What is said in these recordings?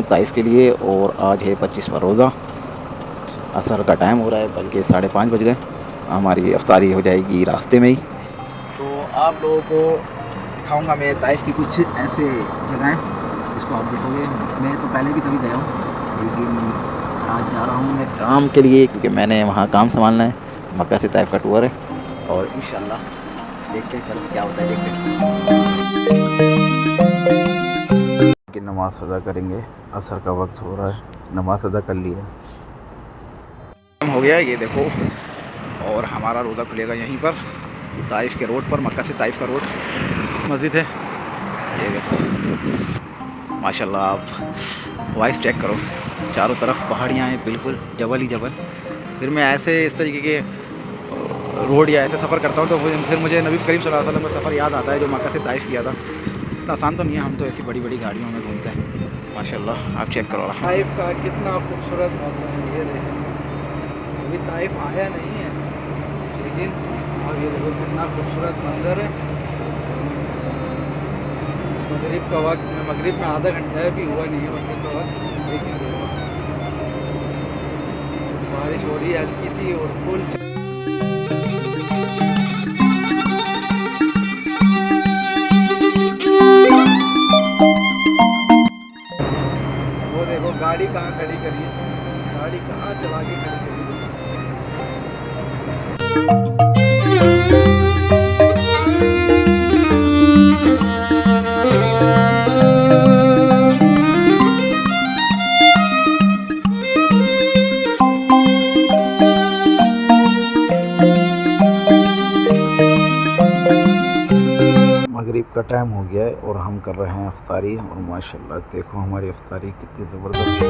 Taif के लिए। और आज है 25वां रोज़ा, असर का टाइम हो रहा है, बल्कि 5:30 बज गए। हमारी अफ्तारी हो जाएगी रास्ते में ही। तो आप लोगों को दिखाऊंगा मैं ताइफ की कुछ ऐसे जगहें जिसको आप देखोगे। मैं तो पहले भी कभी गया हूँ, लेकिन आज जा रहा हूँ मैं काम के लिए, क्योंकि मैंने वहाँ काम संभालना है। मक्का से ताइफ का टूर है और इंशाल्लाह देखते हैं चल क्या होता है, देखते हैं कि नमाज़ अदा करेंगे। असर का वक्त हो रहा है, नमाज़ अदा कर ली है, हो गया ये देखो। और हमारा रोज़ा खुलेगा यहीं पर ताइफ के रोड पर, मक्का से ताइफ का रोड मस्जिद है ये देखो। माशाल्लाह आप वॉइस चेक करो, चारों तरफ पहाड़ियाँ हैं, बिल्कुल जबल ही जबल। फिर मैं ऐसे इस तरीके के रोड या ऐसे सफ़र करता हूँ तो फिर मुझे नबी करीम सल्लल्लाहु अलैहि वसल्लम का सफ़र याद आता है जो मक्का से ताइफ किया था। इतना आसान तो नहीं है, हम तो ऐसी बड़ी बड़ी गाड़ियों में घूमते हैं। माशाल्लाह आप चेक करो ताइफ का कितना खूबसूरत मौसम है, ये देखें। अभी ताइफ आया नहीं है, लेकिन अब ये देखो कितना खूबसूरत मंजर है। मगरिब का वक्त, मगरिब में आधा घंटा भी हुआ नहीं है मगरिब का वक्त, लेकिन बारिश हो रही है हल्की सी और फुल। वो देखो गाड़ी कहाँ खड़ी करी है, गाड़ी कहाँ चला के खड़ी करी है। मगरिब का टाइम हो गया है और हम कर रहे हैं अफ्तारी। और माशाल्लाह देखो हमारी अफ्तारी कितनी ज़बरदस्त है।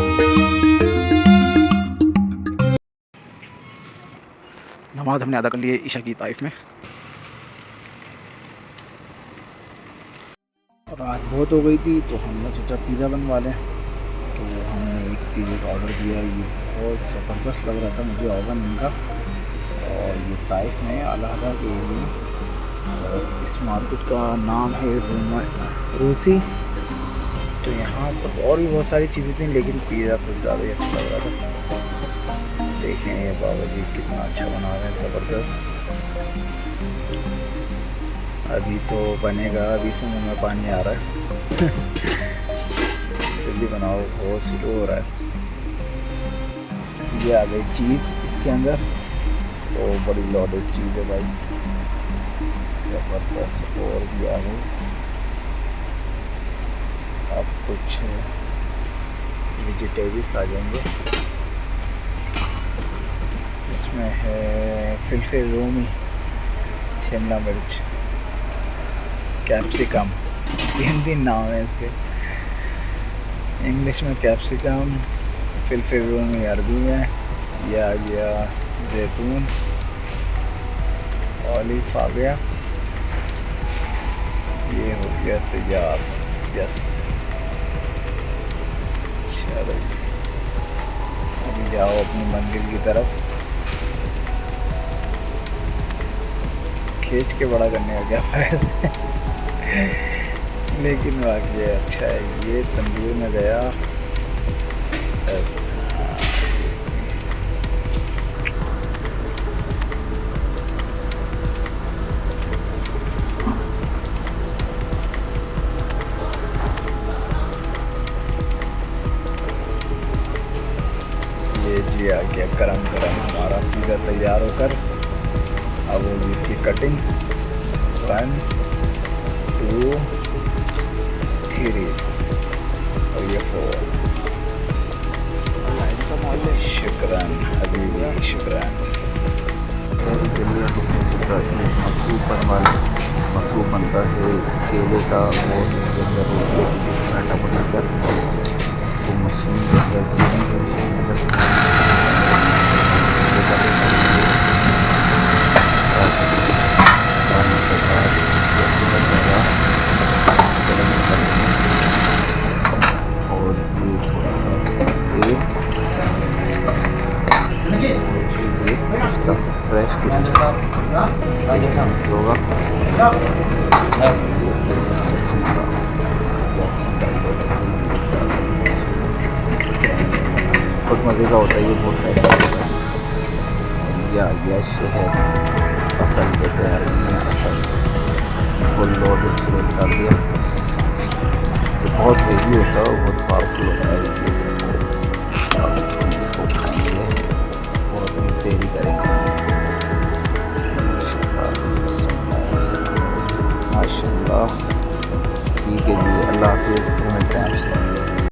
नमाज हमने अदा कर ली है ईशा की ताइफ में। रात बहुत हो गई थी तो हमने सोचा पिज़्ज़ा बनवा लें, तो हमने एक पिज़्ज़े का ऑर्डर दिया। ये बहुत ज़बरदस्त लग रहा था मुझे ओवन इनका। और ये ताइफ में अलहदा के एरिया में, और इस मार्केट का नाम है रूसी। तो यहाँ पर और भी बहुत सारी चीज़ें थी, लेकिन पिज़्ज़ा कुछ ज़्यादा ही अच्छा लग रहा था। देखें ये बाबा जी कितना अच्छा बना रहे हैं, ज़बरदस्त। अभी तो बनेगा, अभी से मुँह में पानी आ रहा है। जल्दी बनाओ, बहुत स्लो हो रहा है। ये आ गई चीज़ इसके अंदर, तो बड़ी लॉडेड चीज़ है भाई, ज़बरदस्त। और भी आ गई। अब कुछ वेजिटेबल्स आ जाएंगे, इसमें है फिलफिल रोमी, शिमला मिर्च, कैप्सिकम, 3 नाम है इसके। इंग्लिश में कैप्सिकम, फिलफिल रोमी अरबी में, यह आ गया जैतून, ऑलिव आ गया। ये हो गया तैयार, यस। चलो अभी जाओ अपनी मंजिल की तरफ। खींच के बड़ा करने का क्या फ़ायदा लेकिन वाकई अच्छा है। ये तंदूर में गया, बस। ये जी आ गया गरम गरम हमारा पिज़्ज़ा तैयार होकर। अब होगी इसकी कटिंग, 1 2 3 और ये 4। शुक्रान हबीबी, शुक्रान। मसूब बनता है केले का, और इसके अंदर आटा बनाकर इसको मशीन के अंदर और ये थोड़ा सा तेल, इसका फ्रेश होगा। बहुत मज़े का होता है ये, बहुत पैसा होता है। और ये आ गया शहर असल के तैयार में, असल फुल लोड शुरू कर दिया। तो बहुत हेवी होता है, बहुत